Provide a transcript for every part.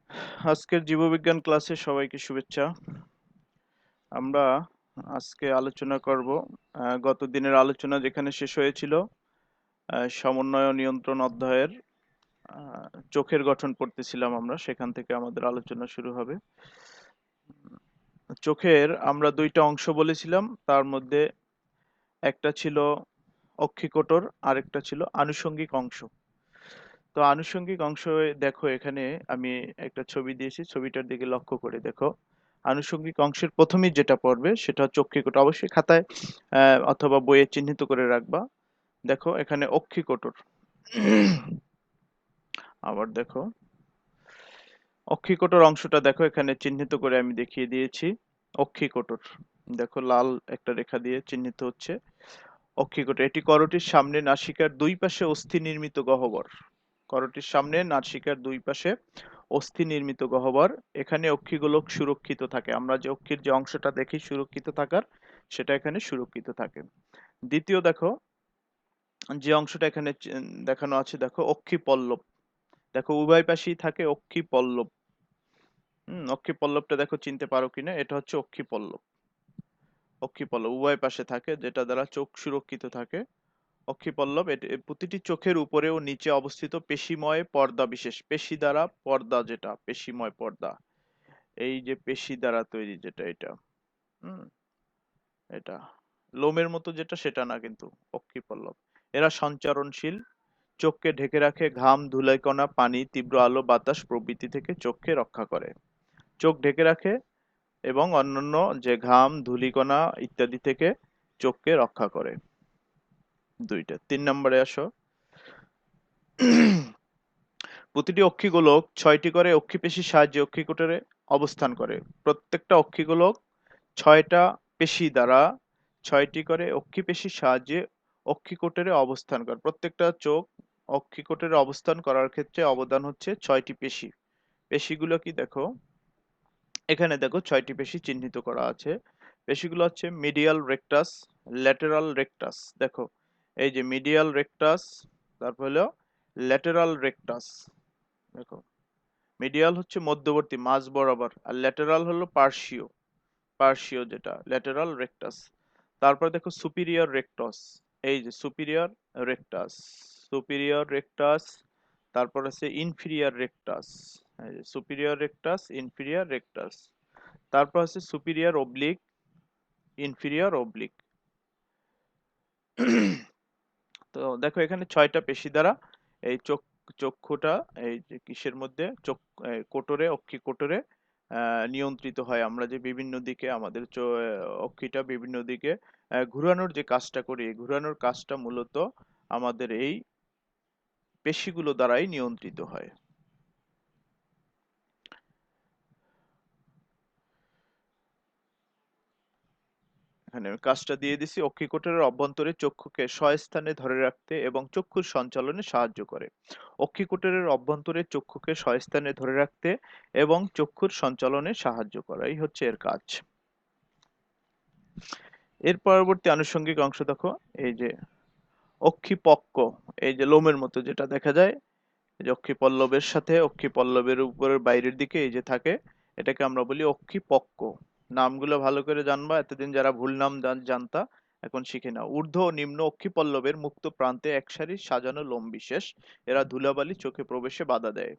আজকের জীববিজ্ঞান ক্লাসে সবাইকে শুভেচ্ছা। আমরা আজকে আলোচনা করব গত দিনের আলোচনা যেখানে শেষ হয়েছিল সমন্বয় ও নিয়ন্ত্রণ অধ্যায়ের চোখের গঠন পড়তেছিলাম আমরা, সেখান থেকে আমাদের আলোচনা শুরু হবে। চোখের আমরা দুইটা অংশ বলেছিলাম, তার মধ্যে একটা ছিল অক্ষিকোটর, আরেকটা ছিল আনুষঙ্গিক অংশ। তো আনুষঙ্গিক অংশ দেখো, এখানে আমি একটা ছবি দিয়েছি, ছবিটার দিকে লক্ষ্য করে দেখো। আনুষঙ্গিক অংশের প্রথমেই যেটা পড়বে সেটা হচ্ছে অক্ষিকোটর। অবশ্যই খাতায় অথবা বইয়ে চিহ্নিত করে রাখবা। দেখো এখানে অক্ষিকোটর। আবার দেখো অক্ষিকোটর অংশটা দেখো, এখানে চিহ্নিত করে আমি দেখিয়ে দিয়েছি। অক্ষিকোটর দেখো লাল একটা রেখা দিয়ে চিহ্নিত হচ্ছে। অক্ষিকোটর এটি করটির সামনে নাসিকার দুই পাশে অস্থি নির্মিত গহ্বর। করটির সামনে নাসিকার দুই পাশে অস্থি নির্মিত গহ্বর। এখানে অক্ষিগোলক সুরক্ষিত থাকে। আমরা যে অক্ষির যে অংশটা দেখি সুরক্ষিত থাকার, সেটা এখানে সুরক্ষিত থাকে। দ্বিতীয় দেখো যে অংশটা এখানে দেখানো আছে, দেখো অক্ষি পল্লব। দেখো উভয় পাশেই থাকে অক্ষি পল্লব। অক্ষি পল্লবটা দেখো চিনতে পারো কিনা, এটা হচ্ছে অক্ষি পল্লব। অক্ষি পল্লব উভয় পাশে থাকে, যেটা দ্বারা চোখ সুরক্ষিত থাকে। অক্ষিপল্লব প্রতিটি চোখের উপরে ও নিচে অবস্থিত পেশিময় পর্দা বিশেষ। পেশি দ্বারা পর্দা, যেটা পেশিময় পর্দা, এই যে পেশি দ্বারা তৈরি যেটা, এটা হুম এটা লোমের মতো যেটা, সেটা না কিন্তু। অক্ষিপল্লব এরা সঞ্চারণশীল, চোখকে ঢেকে রাখে ঘাম, ধূলিকণা, পানি, তীব্র আলো, বাতাস প্রভৃতি থেকে চোখকে রক্ষা করে। চোখ ঢেকে রাখে এবং অন্যান্য যে ঘাম, ধূলিকণা ইত্যাদি থেকে চোখকে রক্ষা করে। দুইটা। 3 নম্বরে আসো। প্রতিটি অক্ষিগোলক 6টি করে অক্ষিপেশির সাহায্যে অক্ষিকোটরে অবস্থান করে। প্রত্যেকটা অক্ষিগোলক 6টা পেশি দ্বারা 6টি করে অক্ষিপেশির সাহায্যে অক্ষিকোটরে অবস্থান করে। প্রত্যেকটা চোখ অক্ষিকোটরে অবস্থান করার ক্ষেত্রে অবদান হচ্ছে 6টি পেশি। পেশিগুলো কি দেখো, এখানে দেখো 6টি পেশি চিহ্নিত করা আছে। পেশিগুলো হচ্ছে মিডিয়াল রেকটাস, ল্যাটেরাল রেকটাস। দেখো এই যে মিডিয়াল রেকটাস, তারপর হলো ল্যাটেরাল রেকটাস। দেখো মিডিয়াল হচ্ছে মধ্যবর্তী, মাঝ বরাবর, আর ল্যাটেরাল হলো পার্শ্বীয়। পার্শ্বীয় যেটা ল্যাটেরাল রেকটাস। তারপর দেখো সুপিরিয়র রেকটাস। এই যে সুপিরিয়র রেকটাস, সুপিরিয়র রেকটাস। তারপর আছে ইনফিরিয়র রেকটাস। এই যে সুপিরিয়র রেকটাস, ইনফিরিয়র রেকটাস। তারপর আছে সুপিরিয়র অবলিক, ইনফিরিয়র অবলিক। তো দেখো এখানে 6টা পেশি দ্বারা এই চক্ষুটা এই যে কিসের মধ্যে, চোখ কোটরে, অক্ষি কোটরে নিয়ন্ত্রিত হয়। আমরা যে বিভিন্ন দিকে আমাদের অক্ষিটা বিভিন্ন দিকে ঘুরানোর যে কাজটা করি, এই ঘুরানোর কাজটা মূলত আমাদের এই পেশিগুলো দ্বারাই নিয়ন্ত্রিত হয়। এখানে আমি কাজটা দিয়ে দিছি। অক্ষিকোটরের অভ্যন্তরে চক্ষুকে স্বস্থানে ধরে রাখতে এবং চক্ষুর সঞ্চালনে সাহায্য করে। অক্ষিকোটরের অভ্যন্তরে চক্ষুকে স্বস্থানে ধরে রাখতে এবং চক্ষুর সঞ্চালনে সাহায্য করা, এই হচ্ছে এর কাজ। এর পরবর্তী আনুষঙ্গিক অংশ দেখো, এই যে অক্ষিপক্ক, এই যে লোমের মতো যেটা দেখা যায়, এই যে অক্ষিপল্লবের সাথে অক্ষিপল্লবের উপরের বাইরের দিকে এই যে থাকে, এটাকে আমরা বলি অক্ষিপক্ক। নামগুলো ভালো করে জানবা, এতদিন যারা ভুল নাম জানতা এখন শিখে নাও। ঊর্ধ্ব ও নিম্ন অক্ষিপল্লবের মুক্ত প্রান্তে এক সারির সাজানো লোম বিশেষ, এরা ধুলাবালি চোখে প্রবেশে বাধা দেয়।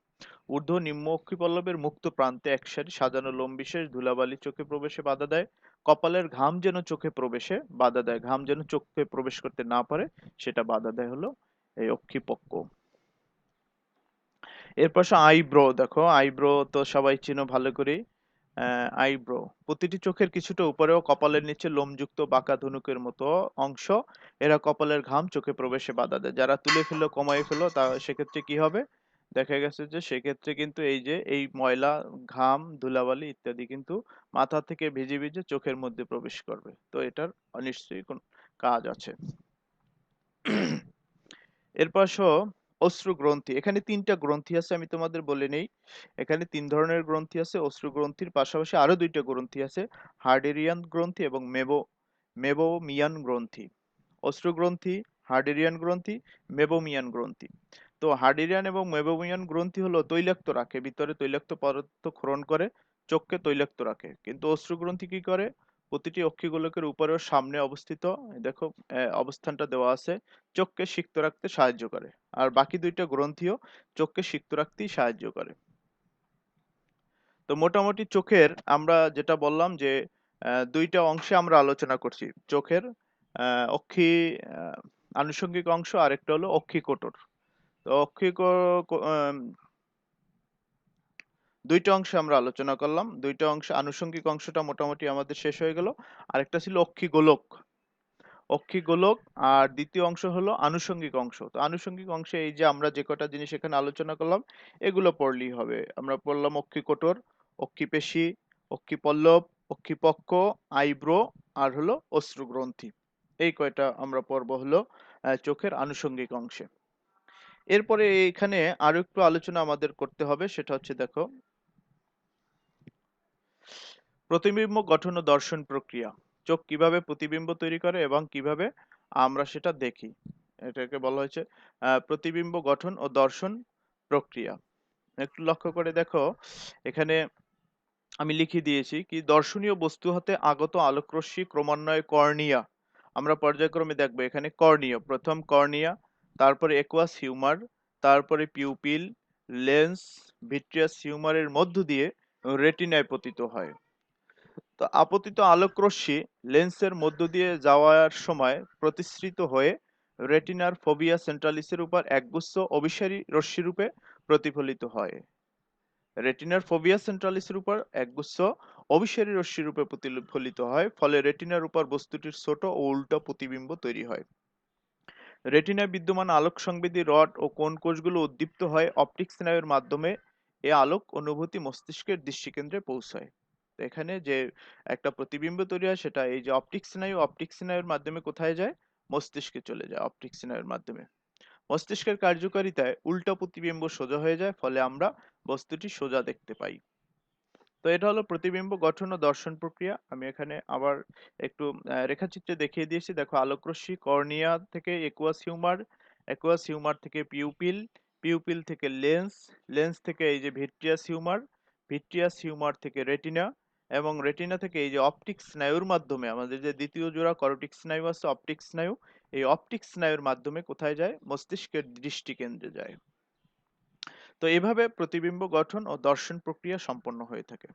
ঊর্ধ্ব ও নিম্ন অক্ষিপল্লবের মুক্ত প্রান্তে এক সারি সাজানো লোম বিশেষ ধুলাবালি চোখে প্রবেশে বাধা দেয়। কপালের ঘাম যেন চোখে প্রবেশে বাধা দেয়, ঘাম যেন চোখে প্রবেশ করতে না পারে সেটা বাধা দেয় হলো এই অক্ষিপক্ক। এরপর আইব্রো। দেখো আইব্রো তো সবাই চিনো ভালো করেই। আইব্রো প্রতিটি চোখের কিছুটা উপরে ও কপালের নিচে লোমযুক্ত বাঁকা ধনুকের মতো অংশ। এরা কপালের ঘাম চোখে প্রবেশে বাধা দেয়। যারা তুলে ফেলো, কমাই ফেলো, তা সেক্ষেত্রে কি হবে, দেখা গেছে যে সেক্ষেত্রে কিন্তু এই যে এই ময়লা, ঘাম, ধুলাবালি ইত্যাদি কিন্তু মাথা থেকে ভিজে ভিজে চোখের মধ্যে প্রবেশ করবে। তো এটার অনিশ্চয়ই কোন কাজ আছে। এরপর অশ্রু গ্রন্থি। এখানে 3টা গ্রন্থি আছে, আমি তোমাদের বলে নেই। এখানে 3 ধরনের গ্রন্থি আছে। অশ্রু গ্রন্থির পাশাপাশি আরো 2টা গ্রন্থি আছে, হার্ডেরিয়ান গ্রন্থি এবং মেবোমিয়ান গ্রন্থি। অশ্রু গ্রন্থি, হার্ডেরিয়ান গ্রন্থি, মেবোমিয়ান গ্রন্থি। তো হার্ডিয়ান এবং মেবোমিয়ান গ্রন্থি হলো তৈলাক্ত রাখে, ভিতরে তৈলাক্ত পদার্থ ক্ষরণ করে চোখকে তৈলাক্ত রাখে। কিন্তু অশ্রু গ্রন্থি কি করে? প্রতিটি অক্ষিগোলকের উপরে ও সামনে অবস্থিত, এই দেখো অবস্থানটা দেওয়া আছে, চোখকে সিক্ত রাখতে সাহায্য করে। আর বাকি দুইটা গ্রন্থিও চোখকে সিক্ত রাখতেই সাহায্য করে। তো মোটামুটি চোখের আমরা যেটা বললাম যে দুইটা অংশে আমরা আলোচনা করছি চোখের, অক্ষি আনুষঙ্গিক অংশ, আরেকটা হলো অক্ষিকোটর। তো দুইটা অংশে আমরা আলোচনা করলাম, দুইটা অংশ, আনুষঙ্গিক অংশটা মোটামুটি আমাদের শেষ হয়ে গেল। আরেকটা ছিল অক্ষিগোলক, অক্ষিগোলক। আর দ্বিতীয় অংশ হলো আনুষঙ্গিক অংশ। তো আনুষঙ্গিক অংশে এই যে আমরা যে কটা জিনিস এখানে আলোচনা করলাম এগুলো পড়লেই হবে। আমরা পড়লাম অক্ষিকোটর, অক্ষিপেশী, অক্ষিপল্লব, অক্ষিপক্ষ, আইব্রো, আর হলো অশ্রুগ্রন্থি। এই কয়টা আমরা পড়বো হলো চোখের আনুষঙ্গিক অংশে। এরপরে এখানে আরো একটু আলোচনা আমাদের করতে হবে, সেটা হচ্ছে দেখো প্রতিবিম্ব গঠন ও দর্শন প্রক্রিয়া। চোখ কিভাবে প্রতিবিম্ব তৈরি করে এবং কিভাবে আমরা সেটা দেখি, এটাকে বলা হয়েছে প্রতিবিম্ব গঠন ও দর্শন প্রক্রিয়া। একটু লক্ষ্য করে দেখো, এখানে আমি লিখে দিয়েছি কি, দর্শনীয় বস্তু হতে আগত আলোকরশ্মি ক্রমান্বয়ে কর্নিয়া, আমরা পর্যায়ক্রমে দেখবো এখানে কর্নিয়া, প্রথম কর্নিয়া, তারপরে একুয়াস হিউমার, তারপরে পিউপিল, লেন্স, ভিট্রিয়াস হিউমারের মধ্য দিয়ে রেটিনায় পতিত হয়। তো আপতিত আলোকরশ্মি লেন্সের মধ্য দিয়ে যাওয়ার সময় প্রতিসৃত হয়ে রেটিনার ফোভিয়া সেন্ট্রালিসের উপর একগুচ্ছ অভিসারী রশ্মিরূপে প্রতিফলিত হয়। রেটিনার ফোভিয়া সেন্ট্রালিসের উপর একগুচ্ছ অভিসারী রশ্মিরূপে প্রতিফলিত হয়, ফলে রেটিনার উপর বস্তুটির ছোট ও উল্টো প্রতিবিম্ব তৈরি হয়। রেটিনায় বিদ্যমান আলোক সংবেদী রড ও কোন কোষগুলো উদ্দীপ্ত হয় অপটিক স্নায়ুর মাধ্যমে। এ আলোক অনুভূতি মস্তিষ্কের দৃষ্টিকেন্দ্রে পৌঁছায়। তো এখানে যে একটা প্রতিবিম্ব তৈরি হয় সেটা এই যে অপটিক স্নায়ু, অপটিক স্নায়ুর মাধ্যমে কোথায় যায়? মস্তিষ্কে চলে যায় অপটিক স্নায়ুর মাধ্যমে। মস্তিষ্কের কার্যকারিতায় উল্টা প্রতিবিম্ব সোজা হয়ে যায়, ফলে আমরা বস্তুটি সোজা দেখতে পাই। তো এটা হলো প্রতিবিম্ব গঠন ও দর্শন প্রক্রিয়া। আমি এখানে আবার একটু রেখাচিত্রে দেখিয়ে দিয়েছি। দেখো আলোকরশ্মি কর্নিয়া থেকে একুয়াস হিউমার, একুয়াস হিউমার থেকে পিউপিল, পিউপিল থেকে লেন্স, লেন্স থেকে এই যে ভিট্রিয়াস হিউমার, ভিট্রিয়াস হিউমার থেকে রেটিনা, এবং রেটিনা থেকে এই যে অপটিক স্নায়ুর মাধ্যমে আমাদের যে দ্বিতীয় জোড়া করটিক স্নায়ু আছে অপটিক স্নায়ু, এই অপটিক স্নায়ুর মাধ্যমে কোথায় যায়? মস্তিষ্কের দৃষ্টিকেন্দ্রে যায়। তো এভাবে প্রতিবিম্ব গঠন ও দর্শন প্রক্রিয়া সম্পন্ন হয়ে থাকে।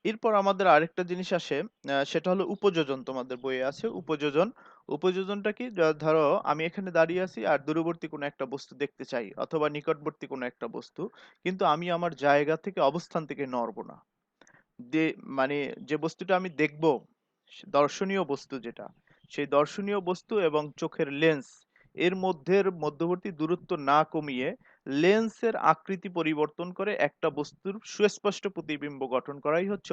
এরপর আমাদের আরেকটা জিনিস আসে, সেটা হলো উপযোজন। তোমাদের বইয়ে আছে উপযোজন। উপযোজনটা কি? ধরো আমি এখানে দাঁড়িয়ে আছি আর দূরবর্তী কোনো একটা বস্তু দেখতে চাই, অথবা নিকটবর্তী কোনো একটা বস্তু, কিন্তু আমি আমার জায়গা থেকে, অবস্থান থেকে নড়বো না। মানে যে বস্তুটা আমি দেখব, দর্শনীয় বস্তু যেটা, সেই দর্শনীয় বস্তু এবং চোখের লেন্স এর মধ্যবর্তী দূরত্ব না কমিয়ে লেন্সের আকৃতি পরিবর্তন করে একটা বস্তুর সুস্পষ্ট প্রতিবিম্ব গঠন করাই হচ্ছে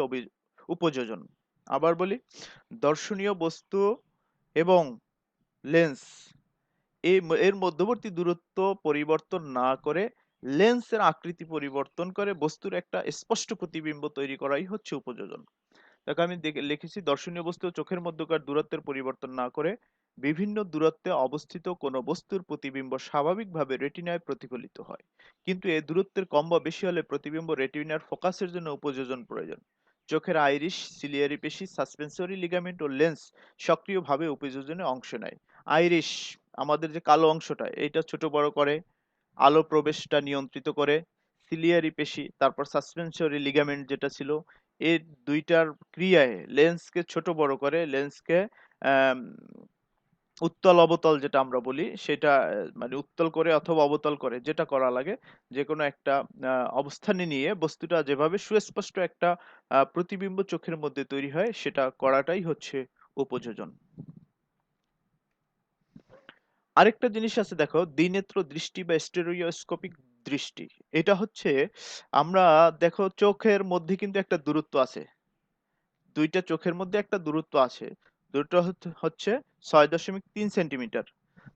উপযোজন। আবার বলি, দর্শনীয় বস্তু এবং লেন্স এর মধ্যবর্তী দূরত্ব পরিবর্তন না করে লেন্সের আকৃতি পরিবর্তন করে বস্তুর একটা স্পষ্ট প্রতিবিম্ব তৈরি করাই হচ্ছে উপযোজন। দেখো আমি লিখেছি, দর্শনীয় বস্তু ও চোখের মধ্যকার দূরত্বের পরিবর্তন না করে বিভিন্ন দূরত্বে অবস্থিত কোনো বস্তুর প্রতিবিম্ব স্বাভাবিকভাবে রেটিনায় প্রতিফলিত হয়, কিন্তু এই দূরত্বের কম বা বেশি হলে প্রতিবিম্ব রেটিনার ফোকাসের জন্য উপযোজন প্রয়োজন। চোখের আইরিশ, সিলিয়ারি পেশি, সাসপেন্সরি লিগামেন্ট ও লেন্স সক্রিয়ভাবে উপযোজনে অংশ নেয়। আইরিশ আমাদের যে কালো অংশটা, এটা ছোট বড় করে, আলো প্রবেশটা নিয়ন্ত্রিত করে। সিলিয়ারি পেশি, তারপর সাসপেন্সরি লিগামেন্ট যেটা ছিল, এই দুইটার ক্রিয়ায় লেন্সকে ছোট বড় করে, লেন্সকে আম, উত্তল অবতল যেটা আমরা বলি সেটা মানে উত্তল করে অথবা অবতল করে, যেটা করা লাগে, যে কোনো একটা অবস্থানে নিয়ে বস্তুটা যেভাবে সুস্পষ্ট একটা প্রতিবিম্ব চোখের মধ্যে তৈরি হয় সেটা করাটাই হচ্ছে উপযোজন। আরেকটা জিনিস আছে দেখো, দ্বিনেত্র দৃষ্টি বা স্টেরিওস্কোপিক দৃষ্টি। এটা হচ্ছে আমরা, দেখো চোখের মধ্যে কিন্তু একটা দূরত্ব আছে, দুইটা চোখের মধ্যে একটা দূরত্ব আছে, দূরত্ব হচ্ছে 6.3 সেন্টিমিটার।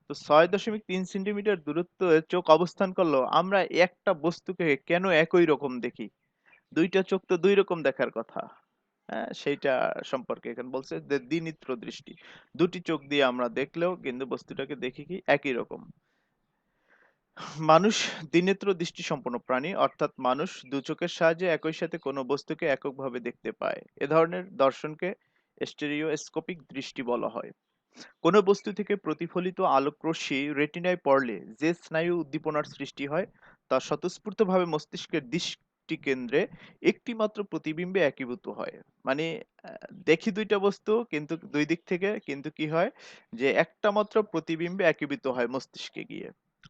তো 6.3 সেন্টিমিটার দূরত্বে চোখ অবস্থান করলো, আমরা একটা বস্তুকে কেন একই রকম দেখি? দুইটা চোখ তো দুই রকম দেখার কথা। হ্যাঁ, সেইটা সম্পর্কে এখানে বলছে যে দ্বিনেত্র দৃষ্টি, দুটি চোখ দিয়ে আমরা দেখলেও কিন্তু বস্তুটাকে দেখি কি একই রকম। মানুষ দ্বিনেত্র দৃষ্টিসম্পন্ন প্রাণী, অর্থাৎ মানুষ দু চোখের সাহায্যে একই সাথে কোনো বস্তুকে এককভাবে দেখতে পায়। এ ধরনের দর্শনকে স্টেরিওস্কোপিক দৃষ্টি বলা হয়। কোনো বস্তু থেকে প্রতিফলিত আলোকরশ্মি রেটিনায় পড়লে যে স্নায়ু উদ্দীপনার সৃষ্টি হয় তা স্বতঃস্ফূর্তভাবে মস্তিষ্কের দৃষ্টি কেন্দ্রে একটি মাত্র প্রতিবিম্বে একীভূত হয়। মানে দেখি দুইটা বস্তু কিন্তু দুই দিক থেকে, কিন্তু কি হয় যে একটা মাত্র প্রতিবিম্বে একীভূত হয় মস্তিষ্কে গিয়ে।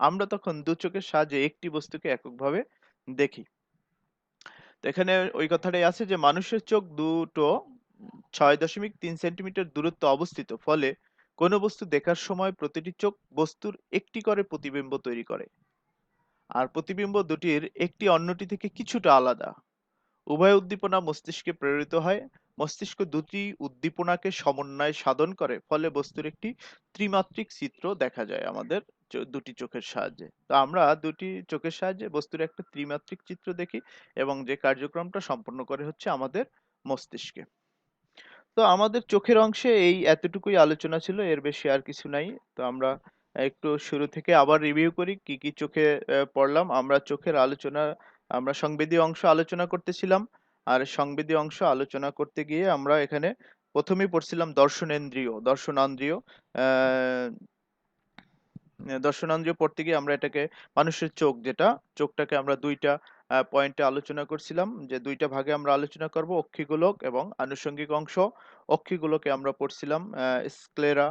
আমরা তখন দু চোখের সাহায্যে একটি বস্তুকে এককভাবে দেখি। তো এখানে ওই কথাটাই আছে যে মানুষের চোখ দুটো 6.3 সেন্টিমিটার দূরত্বে অবস্থিত, ফলে কোনো বস্তু দেখার সময় প্রতিটি চোখ বস্তুর একটি করে প্রতিবিম্ব তৈরি করে, আর প্রতিবিম্ব দুটির একটি অন্যটি থেকে কিছুটা আলাদা। উভয় উদ্দীপনা মস্তিষ্কে প্রেরিত হয়। মস্তিষ্ক দুটি উদ্দীপনাকে সমন্বয় সাধন করে, ফলে বস্তুর একটি ত্রিমাত্রিক চিত্র দেখা যায় আমাদের দুটি চোখের সাহায্যে। তো আমরা দুটি চোখের সাহায্যে বস্তুর একটা ত্রিমাত্রিক চিত্র দেখি, এবং যে কার্যক্রমটা সম্পন্ন করে হচ্ছে আমাদের মস্তিষ্কে। তো আমাদের চোখের অংশে এই এতটুকুই আলোচনা ছিল, এর বেশি আর কিছু নাই। তো আমরা একটু শুরু থেকে আবার রিভিউ করি কি কি চোখে পড়লাম। আমরা চোখের আলোচনা, আমরা সংবেদী অংশ আলোচনা করতেছিলাম, আর সংবেদী অংশ আলোচনা করতে গিয়ে আমরা এখানে প্রথমেই পড়ছিলাম দর্শনেন্দ্রিয়। আহ দর্শনেন্দ্রিয় পড়তে গিয়ে আমরা এটাকে মানুষের চোখ, যেটা চোখটাকে আমরা দুইটা পয়েন্টে আলোচনা করছিলাম, যে দুইটা ভাগে আমরা আলোচনা করব, অক্ষিগোলক এবং আনুষঙ্গিক অংশ। অক্ষিগোলকে আমরা পড়ছিলাম স্ক্লেরা,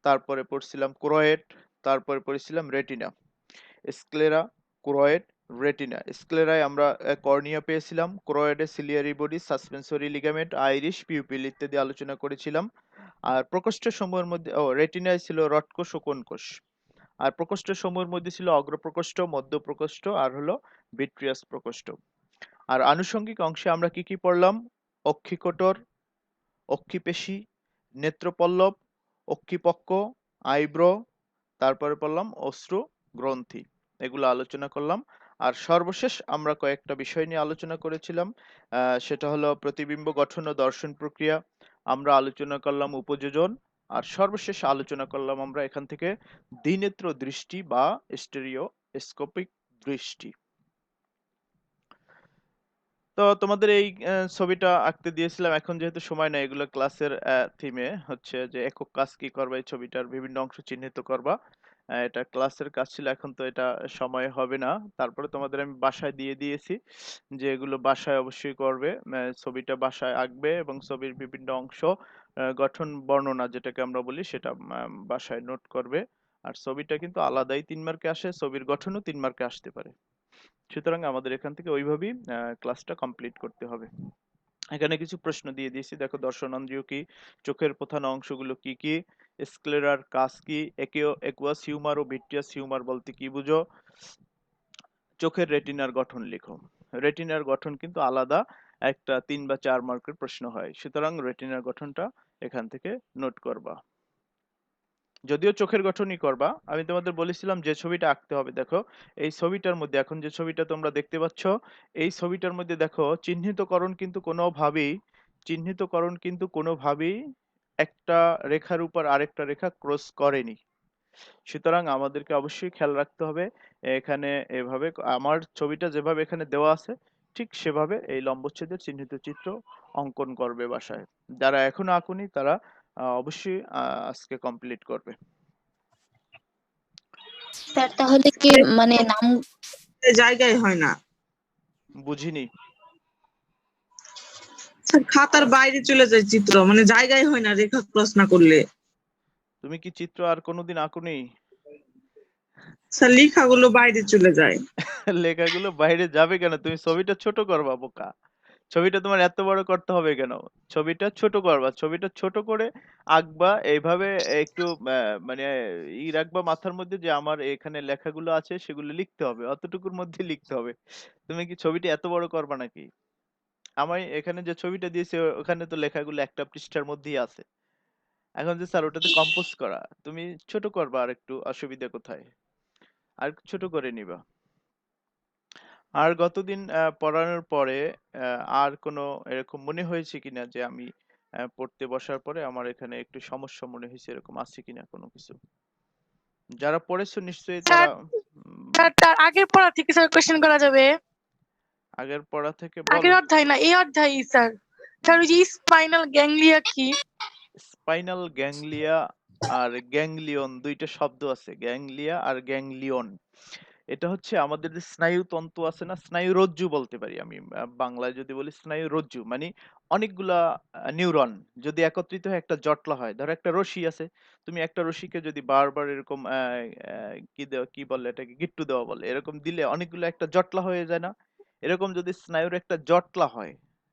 তারপরে পড়ছিলাম ক্রোয়েট, তারপরে পড়ছিলাম রেটিনা। Sclera, choroid, retina. স্ক্লেরায় আমরা কর্নিয়া পেয়েছিলাম, ক্রোয়েডে ciliary body, suspensory ligament, iris, pupil ইত্যাদি আলোচনা করেছিলাম। আর প্রকোষ্ঠ সমূহের মধ্যে রেটিনায় ছিল রডকোষ ও কোনকোষ। আর প্রকোষ্ঠ সমূহের মধ্যে ছিল অগ্রপ্রকোষ্ঠ, মধ্য প্রকোষ্ঠ, আর হলো ভিট্রিয়াস প্রকোষ্ঠ। আর আনুষঙ্গিক অংশে আমরা কি কি পড়লাম? অক্ষিকোটর, অক্ষিপেশী, নেত্রপল্লব, অক্ষিপক্ষ, আইব্রো, তারপরে পড়লাম অশ্রু গ্রন্থি। এগুলো আলোচনা করলাম। আর সর্বশেষ আমরা কয়েকটা বিষয় নিয়ে আলোচনা করেছিলাম, সেটা হলো প্রতিবিম্ব গঠন ও দর্শন প্রক্রিয়া, আমরা আলোচনা করলাম উপযোজন, আর সর্বশেষ আলোচনা করলাম আমরা এখান থেকে দ্বিনেত্র দৃষ্টি বা স্টেরিওস্কোপিক দৃষ্টি। তো তোমাদের এই ছবিটা আঁকতে দিয়েছিলাম, এখন যেহেতু সময় নাই, এগুলো ক্লাসের থিমে হচ্ছে যে একক কাজ কি করবা, এই ছবিটার বিভিন্ন অংশ চিহ্নিত করবা। এটা ক্লাসের কাজ ছিল, এখন তো এটা সময় হবে না। তারপরে তোমাদের আমি বাসায় দিয়ে দিয়েছি, যে এগুলো বাসায় অবশ্যই করবে। ছবিটা বাসায় আঁকবে এবং ছবির বিভিন্ন অংশ গঠন বর্ণনা যেটাকে আমরা বলি সেটা বাসায় নোট করবে। আর ছবিটা কিন্তু আলাদাই 3 মার্কে আসে, ছবির গঠনও 3 মার্কে আসতে পারে। সুতরাং আমাদের এখান থেকে ওইভাবেই ক্লাসটা কমপ্লিট করতে হবে। এখানে কিছু প্রশ্ন দিয়ে দিয়েছি, দেখো দর্শনেন্দ্রিয় কি, চোখের প্রধান অংশগুলো কি কি, স্ক্লেরার কাজ কি, একুয়াস হিউমার ও ভিট্রিয়াস হিউমার বলতে কি বুঝো, চোখের রেটিনার গঠন লিখো। রেটিনার গঠন কিন্তু আলাদা একটা 3 বা 4 মার্কের প্রশ্ন হয়, সুতরাং রেটিনার গঠনটা এখান থেকে নোট করবা। যদিও চোখের গঠনই করবা, আমি তোমাদের বলেছিলাম যে ছবিটা আঁকতে হবে। দেখো এই ছবিটার মধ্যে, এখন যে ছবিটা তোমরা দেখতে পাচ্ছ, এই ছবিটার মধ্যে দেখো চিহ্নিতকরণ কিন্তু কোনোভাবেই একটা রেখার উপর আরেকটা রেখা ক্রস করেনি। সুতরাং আমাদেরকে অবশ্যই খেয়াল রাখতে হবে, এখানে এভাবে আমার ছবিটা যেভাবে এখানে দেওয়া আছে ঠিক সেভাবে এই লম্বচ্ছেদের চিহ্নিত চিত্র অঙ্কন করবে বাসায়। যারা এখনো আঁকুনি তারা অবশ্যই আজকে কমপ্লিট করবে। স্যার তাহলে কি মানে নাম জায়গায় হয় না বুঝিনি। স্যার, খাতার বাইরে চলে যায় চিত্র, মানে জায়গায় হয় না রেখা ক্রস না করলে। তুমি কি চিত্র আর কোনোদিন আঁকুনি? স্যার, লেখাগুলো বাইরে চলে যায়। লেখাগুলো বাইরে যাবে কেন? তুমি ছবিটা ছোট করবা বোকা। ছবিটা তোমার এত বড় করতে হবে কেন? ছবিটা ছোট করবা, ছবিটা ছোট করে আঁকবা এইভাবে। একটু মানে রাখবা মাথার মধ্যে যে আমার এখানে লেখাগুলো আছে সেগুলো লিখতে হবে, অতটুকুর মধ্যে লিখতে হবে। তুমি কি ছবিটা এত বড় করবা নাকি? আমি এখানে যে ছবিটা দিয়েছি ওখানে তো লেখাগুলো একটা পৃষ্ঠার মধ্যেই আছে। এখন যে স্যার ওটাতে কম্পোজ করা, তুমি ছোট করবা, আর একটু অসুবিধা কোথায়? আর একটু ছোট করে নিবা। আর গতদিন পড়ানোর পরে আর কোনো এরকম মনে হয়েছে কিনা যে আমি পড়তে বসার পরে আমার এখানে একটু সমস্যা মনে হয়েছে, এরকম আছে কিনা কোনো কিছু? যারা পড়েছো নিশ্চয়ই তারা স্যার, স্যার তার আগের পড়া থেকে স্যার কোশ্চেন করা যাবে? আগের পড়া থেকে আগের বলো। অধ্যায় না, এই অধ্যায়ই স্যার। স্যার ওই যে স্পাইনাল গ্যাংলিয়া কি? স্পাইনাল গ্যাংলিয়া আর গ্যাংলিয়ন দুইটা শব্দ আছে, গ্যাংলিয়া আর গ্যাংলিয়ন। এটা হচ্ছে আমাদের যে স্নায়ুতন্তু আছে না, স্নায়ুরজ্জু বলতে পারি আমি। বাংলায় যদি বলি স্নায়ুরজ্জু মানে অনেকগুলা নিউরন যদি একত্রিত হয়ে একটা জটলা হয়। ধরো একটা রশ্মি আছে, তুমি একটা রশ্মিকে যদি বারবার এরকম কি বলে এটাকে, গিট্টু দেওয়া বলে, এরকম দিলে অনেকগুলো একটা জটলা হয়ে যায় না? এরকম যদি স্নায়ুর একটা জটলা হয়,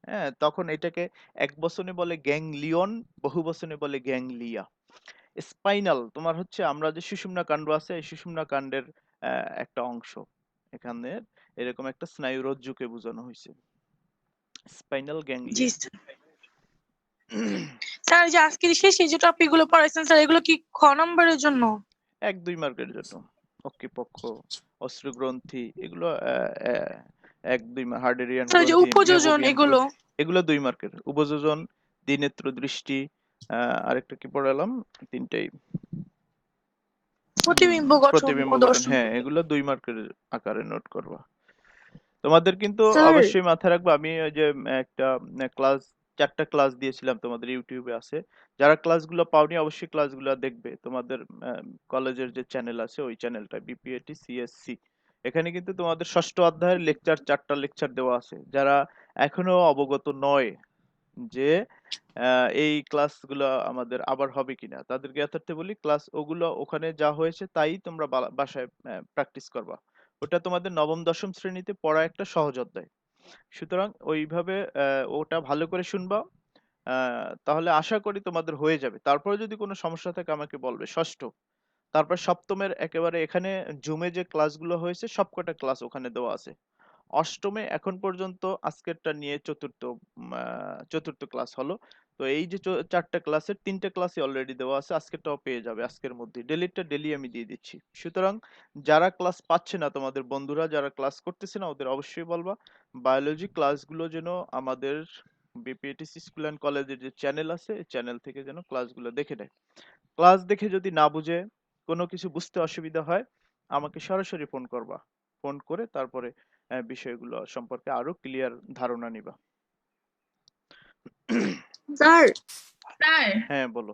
হ্যাঁ, তখন এটাকে এক বচনে বলে গ্যাংলিয়ন, বহু বচনে বলে গ্যাংলিয়া। স্পাইনাল তোমার হচ্ছে আমরা যে সুষুম্না কাণ্ড আছে, এই সুষুম্না কাণ্ডের একটা অংশ। এখানে এরকম একটা স্নায়ুরজ্জুকে বোঝানো হয়েছে, স্পাইনাল জি গ্যাংলিয়া। স্যার। স্যার এই যে আজকে শেষে যে টপিক গুলো পড়াইছেন স্যার, এগুলো কি খ নম্বরের জন্য? 1-2 মার্কের জন্য। অক্ষিপক্ষ, অশ্রুগ্রন্থি, এগুলো 1-2 হার্ডেরিয়ান স্যার এই যে গ্রন্থি, উপযোজন মেবোবিয়ান এগুলো, গ্রন্থি, এগুলো 2 মার্কের। উপযোজন, দ্বিনেত্র দৃষ্টি, আরেকটা কি পড়ালাম, তিনটাই। প্রতিবিম্ব গঠন প্রতিবিম্ব ও গঠন, দর্শন। হ্যাঁ, এগুলো 2 মার্কের আকারে নোট করবা। তোমাদের কিন্তু স্যার অবশ্যই মাথায় রাখবা, আমি ওই যে একটা ক্লাস, 4টা ক্লাস দিয়েছিলাম তোমাদের, ইউটিউবে আছে। যারা ক্লাসগুলো পাওনি অবশ্যই ক্লাসগুলো দেখবে। তোমাদের কলেজের যে চ্যানেল আছে ওই চ্যানেলটা বিপিএটি সিএসসি, এখানে কিন্তু তোমাদের ষষ্ঠ অধ্যায়ের লেকচার, 4টা লেকচার দেওয়া আছে। যারা এখনো অবগত নয় যে এই ক্লাসগুলো আমাদের আবার হবে কিনা, তাদেরকে যথার্থে বলি, ক্লাস ওগুলো ওখানে যা হয়েছে তাই তোমরা বাসায় প্র্যাকটিস করবা। ওটা তোমাদের নবম দশম শ্রেণীতে পড়া একটা সহজ অধ্যায়। সুতরাং ওইভাবে ওটা ভালো করে শুনবা। তাহলে আশা করি তোমাদের হয়ে যাবে। তারপরে যদি কোনো সমস্যা থাকে আমাকে বলবে। ষষ্ঠ, তারপর সপ্তমের একেবারে এখানে জুমে যে ক্লাসগুলো হয়েছে সবকটা ক্লাস ওখানে দেওয়া আছে। অষ্টমে এখন পর্যন্ত আজকেরটা নিয়ে চতুর্থ ক্লাস হলো। তো এই যে 4টা ক্লাসের 3টে ক্লাসই অলরেডি দেওয়া আছে, আজকেরটাও পেয়ে যাবে আজকের মধ্যে। ডেলিটটা ডেলি আমি দিয়ে দিচ্ছি। সুতরাং যারা ক্লাস পাচ্ছে না, তোমাদের বন্ধুরা যারা ক্লাস করতেছে না, ওদের অবশ্যই বলবা বায়োলজি ক্লাসগুলো যেন আমাদের বিপিএটিসি স্কুল অ্যান্ড কলেজের যে চ্যানেল আছে এই চ্যানেল থেকে যেন ক্লাসগুলো দেখে নেয়। ক্লাস দেখে যদি না বুঝে, কোনো কিছু বুঝতে অসুবিধা হয়, আমাকে সরাসরি ফোন করবা। ফোন করে তারপরে বিষয়গুলো সম্পর্কে আরো ক্লিয়ার ধারণা নিবা। স্যার হ্যাঁ বলো।